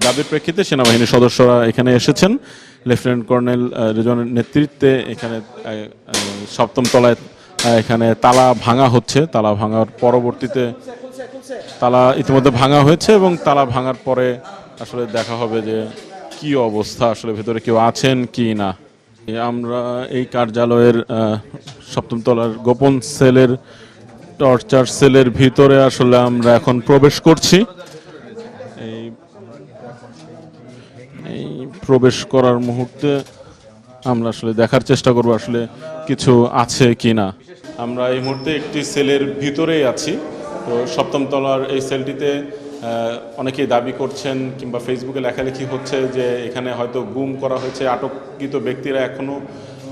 দাবির প্রেক্ষিতে সেনাবাহিনীর সদস্যরা এখানে এসেছেন। লেফটেন্যান্ট কর্নেল রেজওয়ানের নেতৃত্বে এখানে সপ্তম তলায় এখানে তালা ভাঙা হচ্ছে। তালা ভাঙার পরবর্তীতে তালা ইতিমধ্যে ভাঙা হয়েছে এবং তালা ভাঙার পরে আসলে দেখা হবে যে কি অবস্থা, আসলে ভেতরে কেউ আছেন কি না। আমরা এই কার্যালয়ের সপ্তম তলার গোপন সেলের টর্চার সেলের ভিতরে আসলে আমরা এখন প্রবেশ করছি। এই প্রবেশ করার মুহূর্তে আমরা আসলে দেখার চেষ্টা করব আসলে কিছু আছে কি না। আমরা এই মুহূর্তে একটি সেলের ভিতরেই আছি। তো সপ্তম তলার এই সেলটিতে অনেকেই দাবি করছেন কিংবা ফেসবুকে লেখালেখি হচ্ছে যে এখানে হয়তো গুম করা হয়েছে, আটককৃত ব্যক্তিরা এখনও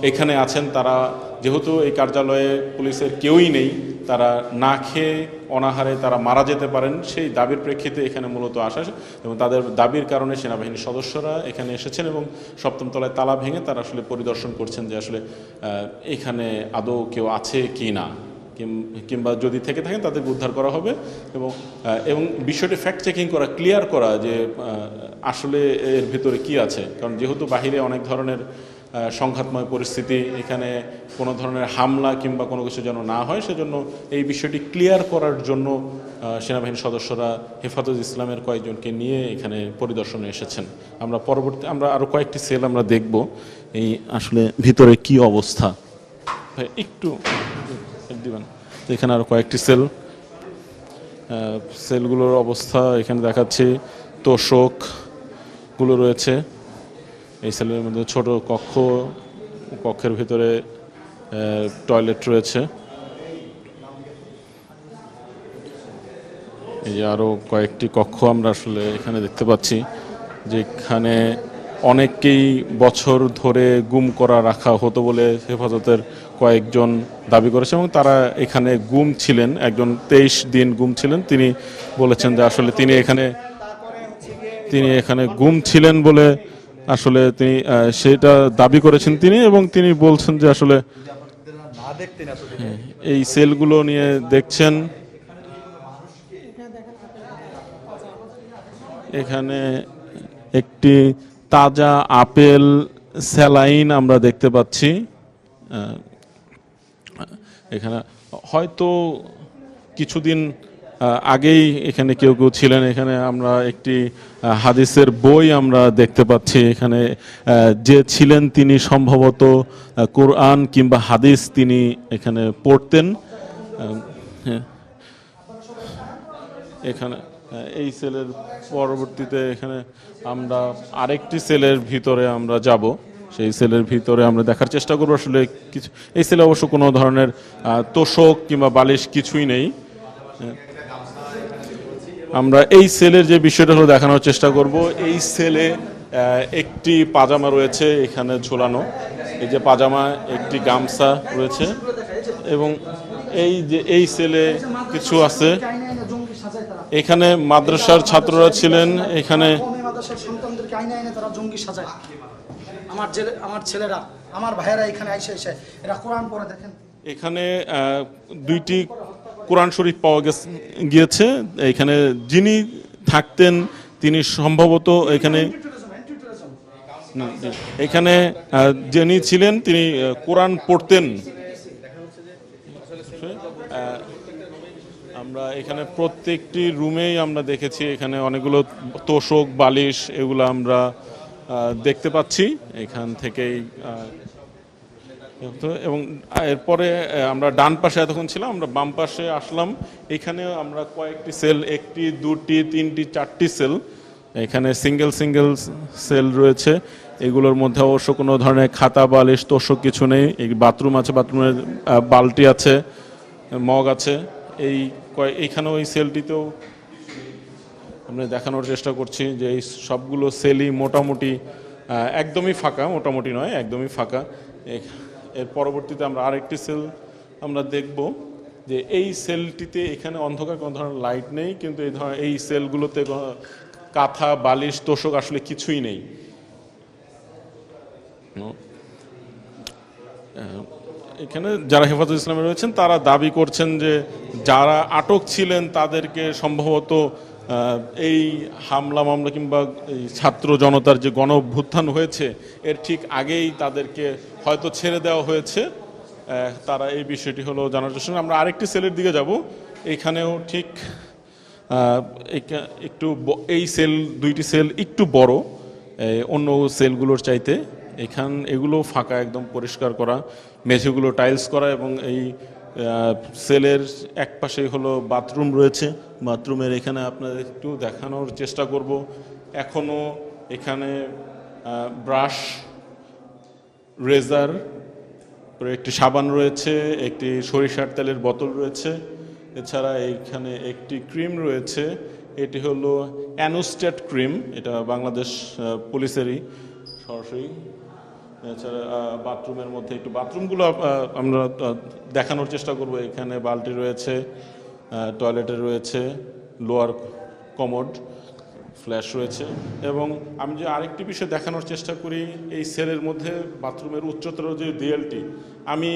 এখানে আছেন। তারা যেহেতু এই কার্যালয়ে পুলিশের কেউই নেই, তারা না খেয়ে অনাহারে তারা মারা যেতে পারেন, সেই দাবির প্রেক্ষিতে এখানে মূলত আসা এবং তাদের দাবির কারণে সেনাবাহিনীর সদস্যরা এখানে এসেছেন এবং সপ্তম তলায় তালা ভেঙে তারা আসলে পরিদর্শন করছেন যে আসলে এখানে আদৌ কেউ আছে কি না, কিংবা যদি থেকে থাকেন তাদেরকে উদ্ধার করা হবে এবং বিষয়টি ফ্যাক্ট চেকিং করা, ক্লিয়ার করা যে আসলে এর ভিতরে কি আছে। কারণ যেহেতু বাহিরে অনেক ধরনের সংঘাতময় পরিস্থিতি, এখানে কোনো ধরনের হামলা কিংবা কোনো কিছু যেন না হয়, সেজন্য এই বিষয়টি ক্লিয়ার করার জন্য সেনাবাহিনীর সদস্যরা হেফাজত ইসলামের কয়েকজনকে নিয়ে এখানে পরিদর্শনে এসেছেন। আমরা আরও কয়েকটি সেল আমরা দেখব এই আসলে ভিতরে কি অবস্থা। একটু দিবেন, এখানে আরও কয়েকটি সেলগুলোর অবস্থা এখানে দেখাচ্ছি। তোষকগুলো রয়েছে এই সেলের মধ্যে, ছোট কক্ষের ভিতরে টয়লেট রয়েছে। এই যে আরও কয়েকটি কক্ষ আমরা আসলে এখানে দেখতে পাচ্ছি, যেখানে অনেকেই বছর ধরে গুম করা রাখা হতো বলে হেফাজতের কয়েকজন দাবি করেছে এবং তারা এখানে গুম ছিলেন। একজন 23 দিন গুম ছিলেন, তিনি বলেছেন যে আসলে তিনি এখানে গুম ছিলেন বলে আসলে তিনি সেটা দাবি করেছেন তিনি, এবং তিনি বলছেন যে আসলে এই সেলগুলো নিয়ে দেখছেন। এখানে একটি তাজা আপেল, স্যালাইন আমরা দেখতে পাচ্ছি। এখানে হয়তো কিছুদিন আগেই এখানে কেউ ছিলেন। এখানে আমরা একটি হাদিসের বই আমরা দেখতে পাচ্ছি। এখানে যে ছিলেন তিনি সম্ভবত কোরআন কিংবা হাদিস তিনি এখানে পড়তেন। এখানে এই সেলের পরবর্তীতে এখানে আমরা আরেকটি সেলের ভিতরে আমরা যাব। সেই সেলের ভিতরে আমরা দেখার চেষ্টা করবো আসলে কিছু। এই সেলে অবশ্য কোনো ধরনের তোষক কিংবা বালিশ কিছুই নেই। আমরা এই সেলের যে বিষয়টা হলো দেখানোর চেষ্টা করব। এই সেলে একটি পাজামা রয়েছে এখানে ঝোলানো, এই যে পাজামা, একটি গামছা রয়েছে এবং এই সেলে কিছু আছে। এখানে মাদ্রাসার ছাত্ররা ছিলেন। এখানে আমার ছেলেরা, আমার ভাইয়েরা এখানে এসে এরা কোরআন পড়ে। দেখেন এখানে দুইটি কোরআন শরীফ পাওয়া গিয়েছে। এখানে যিনি থাকতেন তিনি সম্ভবত এখানে যিনি ছিলেন তিনি কোরআন পড়তেন। আমরা এখানে প্রত্যেকটি রুমেই আমরা দেখেছি এখানে অনেকগুলো তোষক, বালিশ এগুলো আমরা দেখতে পাচ্ছি এখান থেকেই। এবং এরপরে আমরা ডান পাশে এতক্ষণ ছিলাম, আমরা বাম পাশে আসলাম। এখানে আমরা কয়েকটি সেল, একটি, দুটি, তিনটি, চারটি সেল, এখানে সিঙ্গেল সেল রয়েছে। এগুলোর মধ্যে অবশ্য কোনো ধরনের খাতা, বালিশ, তোষক কিছু নেই। এই বাথরুম আছে, বাথরুমের বালতি আছে, মগ আছে। এইখানেও এই সেলটিতেও আমরা দেখানোর চেষ্টা করছি যে এই সবগুলো সেলই মোটামুটি একদমই ফাঁকা, মোটামুটি নয় একদমই ফাঁকা। এর পরবর্তীতে আমরা আরেকটি সেল আমরা দেখব যে এই সেলটিতে এখানে অন্ধকার, কোনো ধরনের লাইট নেই, কিন্তু এই সেলগুলোতে কাঁথা, বালিশ, তোষক আসলে কিছুই নেই। এখানে যারা হেফাজত ইসলামে রয়েছেন তারা দাবি করছেন যে যারা আটক ছিলেন তাদেরকে সম্ভবত এই হামলা মামলা কিংবা এই ছাত্র জনতার যে গণ অভ্যুত্থান হয়েছে এর ঠিক আগেই তাদেরকে হয়তো ছেড়ে দেওয়া হয়েছে। তারা এই বিষয়টি হলো জানার চেষ্টা। আমরা আরেকটি সেলের দিকে যাব, এইখানেও ঠিক এই সেল, দুইটি সেল একটু বড় অন্য সেলগুলোর চাইতে। এগুলো ফাঁকা, একদম পরিষ্কার করা, মেঝেগুলো টাইলস করা, এবং এই সেলের এক পাশেই হলো বাথরুম রয়েছে। বাথরুমের এখানে আপনাদের একটু দেখানোর চেষ্টা করব। এখনও এখানে ব্রাশ, রেজার, একটি সাবান রয়েছে, একটি সরিষার তেলের বোতল রয়েছে। এছাড়া এইখানে একটি ক্রিম রয়েছে, এটি হলো অ্যানোস্টেট ক্রিম, এটা বাংলাদেশ পুলিশেরই সরাসরি। এছাড়া বাথরুমের মধ্যে একটু বাথরুমগুলো আমরা দেখানোর চেষ্টা করব। এখানে বালতি রয়েছে, টয়লেটে রয়েছে, লোয়ার কমোড, ফ্ল্যাশ রয়েছে। এবং আমি যে আরেকটি বিষয় দেখানোর চেষ্টা করি, এই সেলের মধ্যে বাথরুমের উচ্চতর যে দেয়ালটি, আমি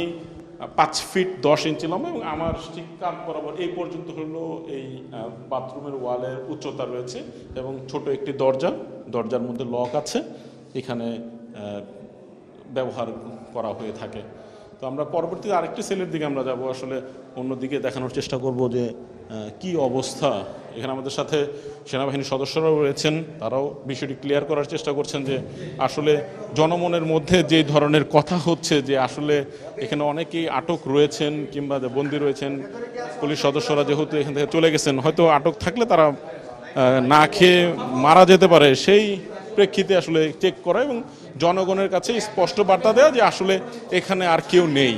5 ফিট 10 ইঞ্চি লম্বা, এবং আমার ঠিক কাঁধ বরাবর এই পর্যন্ত হলো এই বাথরুমের ওয়ালের উচ্চতা রয়েছে। এবং ছোট একটি দরজার মধ্যে লক আছে, এখানে ব্যবহার করা হয়ে থাকে। তো আমরা পরবর্তীতে আরেকটি সেলের দিকে আমরা যাব, আসলে অন্যদিকে দেখানোর চেষ্টা করব যে কি অবস্থা। এখানে আমাদের সাথে সেনাবাহিনীর সদস্যরাও রয়েছেন, তারাও বিষয়টি ক্লিয়ার করার চেষ্টা করছেন যে আসলে জনমনের মধ্যে যে ধরনের কথা হচ্ছে যে আসলে এখানে অনেকেই আটক রয়েছেন কিংবা বন্দী রয়েছেন। পুলিশ সদস্যরা যেহেতু এখান থেকে চলে গেছেন, হয়তো আটক থাকলে তারা না খেয়ে মারা যেতে পারে, সেই প্রেক্ষিতে আসলে চেক করা এবং জনগণের কাছে স্পষ্ট বার্তা দেওয়া যে আসলে এখানে আর কেউ নেই।